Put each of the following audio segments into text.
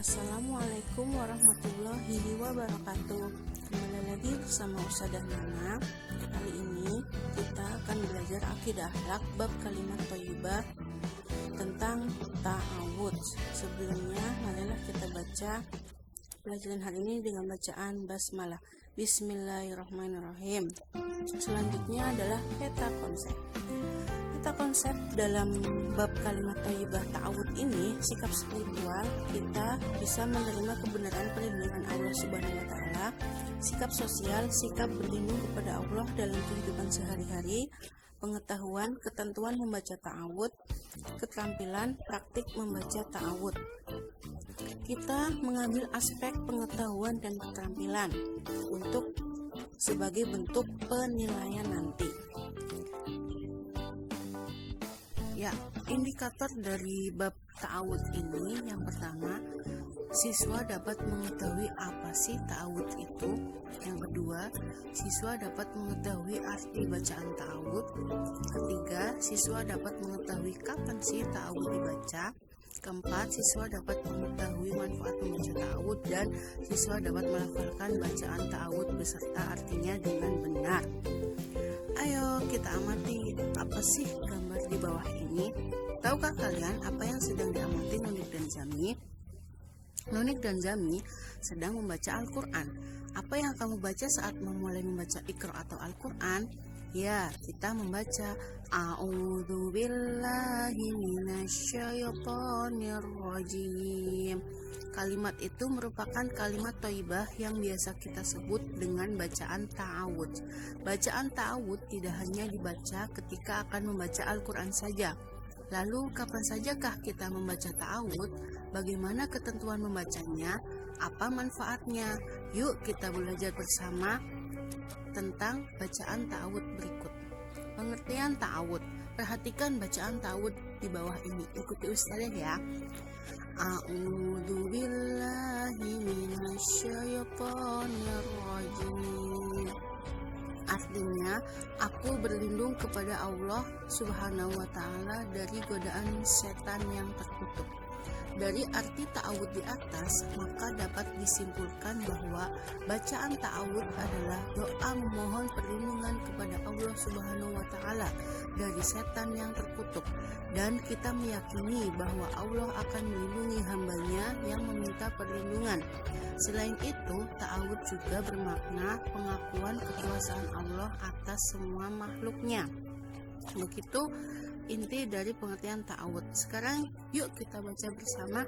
Assalamualaikum warahmatullahi wabarakatuh. Kembali lagi bersama Ustazah Nana. Kali ini kita akan belajar akidah akhlak bab kalimat thayyibah tentang ta'awudz. Sebelumnya marilah kita baca pelajaran hari ini dengan bacaan basmalah. Bismillahirrahmanirrahim. Selanjutnya adalah peta konsep. Konsep dalam bab kalimat thayyibah ta'awud ini, sikap spiritual kita bisa menerima kebenaran perlindungan Allah Subhanahu wa taala, sikap sosial, sikap berlindung kepada Allah dalam kehidupan sehari-hari, pengetahuan, ketentuan membaca ta'awud, keterampilan, praktik membaca ta'awud. Kita mengambil aspek pengetahuan dan keterampilan untuk sebagai bentuk penilaian nanti. Ya, indikator dari bab ta'awud ini yang pertama, siswa dapat mengetahui apa sih ta'awud itu. Yang kedua, siswa dapat mengetahui arti bacaan ta'awud. Ketiga, siswa dapat mengetahui kapan sih ta'awud dibaca. Keempat, siswa dapat mengetahui manfaat membaca ta'awud dan siswa dapat melafalkan bacaan ta'awud beserta artinya dengan benar. Ayo kita amati apa sih gambar di bawah ini. Tahukah kalian apa yang sedang diamati Nunik dan Zami? Nunik dan Zami sedang membaca Al-Quran. Apa yang kamu baca saat memulai membaca Iqra atau Al-Quran? Ya, kita membaca A'udzu billahi minasyaitonir rajim. Kalimat itu merupakan kalimat thayyibah yang biasa kita sebut dengan bacaan ta'awud. Bacaan ta'awud tidak hanya dibaca ketika akan membaca Al-Quran saja. Lalu kapan sajakah kita membaca ta'awud? Bagaimana ketentuan membacanya? Apa manfaatnya? Yuk kita belajar bersama tentang bacaan ta'awud berikut. Pengertian ta'awud. Perhatikan bacaan ta'awud di bawah ini. Ikuti Ustazah ya. A'udzu billahi minasyaitonir rajim. Artinya, aku berlindung kepada Allah Subhanahu wa taala dari godaan setan yang terkutuk. Dari arti ta'awud di atas, maka dapat disimpulkan bahwa bacaan ta'awud adalah doa memohon perlindungan kepada Allah Subhanahu wa taala dari setan yang terkutuk, dan kita meyakini bahwa Allah akan melindungi hambanya yang meminta perlindungan. Selain itu, ta'awud juga bermakna pengakuan kekuasaan Allah atas semua makhluknya. Begitu inti dari pengertian ta'awud. Sekarang yuk kita baca bersama.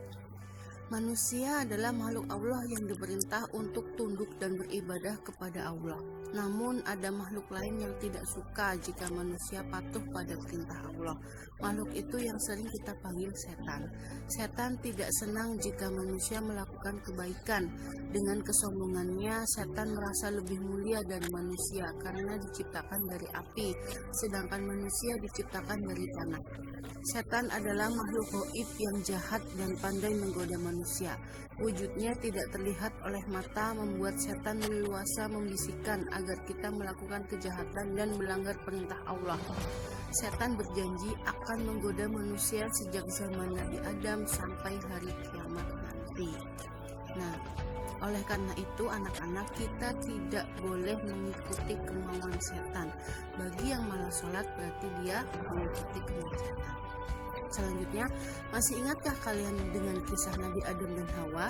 Manusia adalah makhluk Allah yang diperintah untuk tunduk dan beribadah kepada Allah. Namun ada makhluk lain yang tidak suka jika manusia patuh pada perintah Allah. Makhluk itu yang sering kita panggil setan. Setan tidak senang jika manusia melakukan kebaikan. Dengan kesombongannya, setan merasa lebih mulia dari manusia karena diciptakan dari api, sedangkan manusia diciptakan dari tanah. Setan adalah makhluk gaib yang jahat dan pandai menggoda manusia. Wujudnya tidak terlihat oleh mata, membuat setan leluasa membisikkan agar kita melakukan kejahatan dan melanggar perintah Allah. Setan berjanji akan menggoda manusia sejak zaman Nabi Adam sampai hari kiamat nanti. Nah, oleh karena itu anak-anak, kita tidak boleh mengikuti kemauan setan. Bagi yang malas sholat berarti dia mengikuti kemauan setan. Selanjutnya, masih ingatkah kalian dengan kisah Nabi Adam dan Hawa?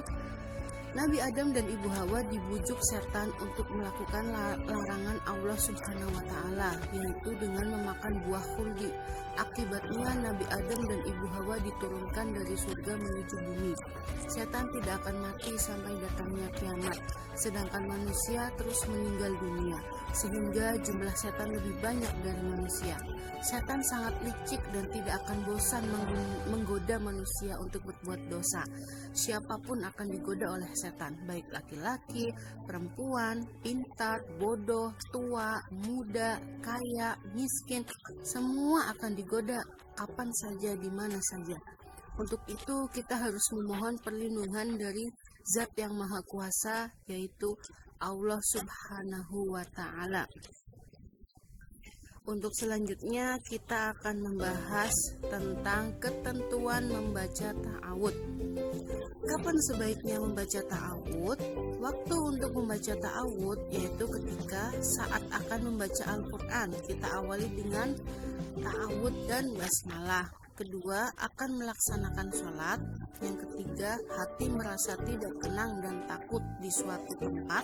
Nabi Adam dan Ibu Hawa dibujuk setan untuk melakukan larangan Allah Subhanahu wa taala, yaitu dengan memakan buah khuldi. Akibatnya Nabi Adam dan Ibu Hawa diturunkan dari surga menuju bumi. Setan tidak akan mati sampai datangnya kiamat, sedangkan manusia terus meninggal dunia, sehingga jumlah setan lebih banyak dari manusia. Setan sangat licik dan tidak akan bosan menggoda manusia untuk berbuat dosa. Siapapun akan digoda oleh setan, baik laki-laki, perempuan, pintar, bodoh, tua, muda, kaya, miskin, semua akan digoda kapan saja, di mana saja. Untuk itu kita harus memohon perlindungan dari Zat yang Maha Kuasa, yaitu Allah Subhanahu wa taala. Untuk selanjutnya kita akan membahas tentang ketentuan membaca ta'awud. Kapan sebaiknya membaca ta'awud? Waktu untuk membaca ta'awud yaitu ketika saat akan membaca Al-Quran. Kita awali dengan ta'awud dan basmalah. Kedua, akan melaksanakan sholat. Yang ketiga, hati merasa tidak tenang dan takut di suatu tempat.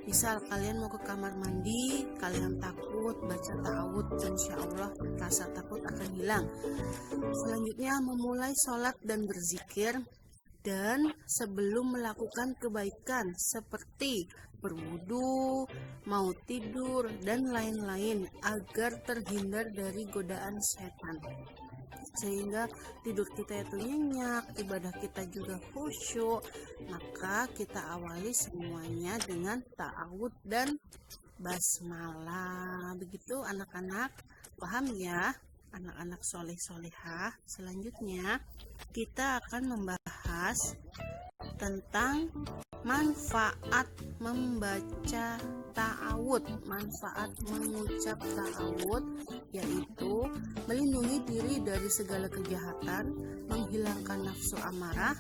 Misal kalian mau ke kamar mandi, kalian takut baca ta'awud, insya Allah rasa takut akan hilang. Selanjutnya, memulai sholat dan berzikir. Dan sebelum melakukan kebaikan seperti berwudu, mau tidur, dan lain-lain agar terhindar dari godaan setan. Sehingga tidur kita itu nyenyak, ibadah kita juga khusyuk. Maka kita awali semuanya dengan ta'awud dan basmalah. Begitu anak-anak, paham ya? Anak-anak soleh-solehah. Selanjutnya kita akan membahas tentang manfaat membaca ta'awud. Manfaat mengucap ta'awud yaitu melindungi diri dari segala kejahatan, menghilangkan nafsu amarah,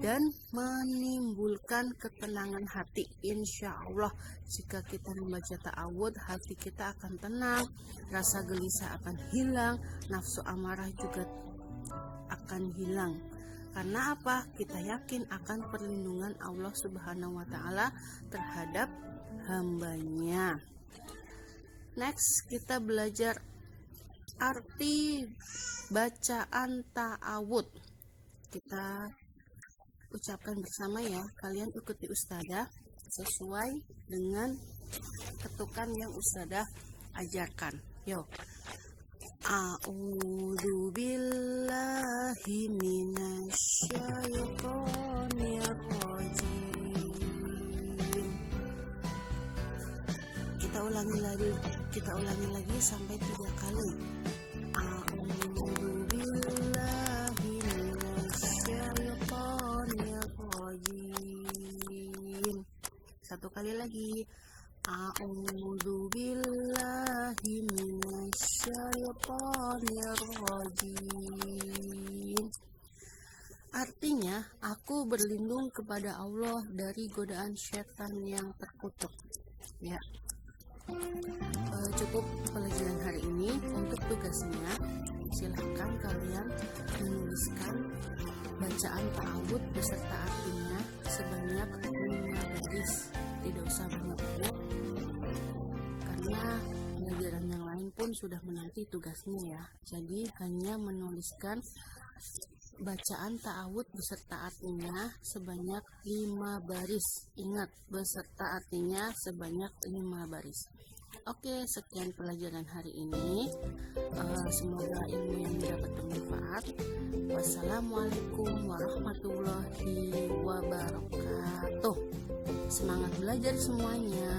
dan menimbulkan ketenangan hati. Insya Allah jika kita membaca ta'awud, hati kita akan tenang, rasa gelisah akan hilang, nafsu amarah juga akan hilang. Karena apa? Kita yakin akan perlindungan Allah Subhanahu wa Ta'ala terhadap hambanya. Next, kita belajar arti bacaan ta'awud. Kita ucapkan bersama ya. Kalian ikuti ustadzah sesuai dengan ketukan yang ustadzah ajarkan. Yuk. A'udzu billahi minasyaitonir rajim. Kita ulangi lagi sampai 3 kali. A'udzu billahi minasyaitonir rajim. 1 kali lagi. A'udzu billahi minasyaitonir rajim. Artinya, aku berlindung kepada Allah dari godaan syaitan yang terkutuk. Ya. Cukup pelajaran hari ini. Untuk tugasnya, silahkan kalian menuliskan bacaan ta'awud beserta artinya sebanyak 5 baris. Tidak usah banyak-banyak, karena pelajaran yang lain pun sudah menanti tugasnya ya. Jadi hanya menuliskan bacaan ta'awud beserta artinya sebanyak 5 baris. Ingat, beserta artinya sebanyak 5 baris. Oke, sekian pelajaran hari ini. Semoga ilmu yang dapat bermanfaat. Wassalamualaikum warahmatullahi wabarakatuh. Semangat belajar semuanya.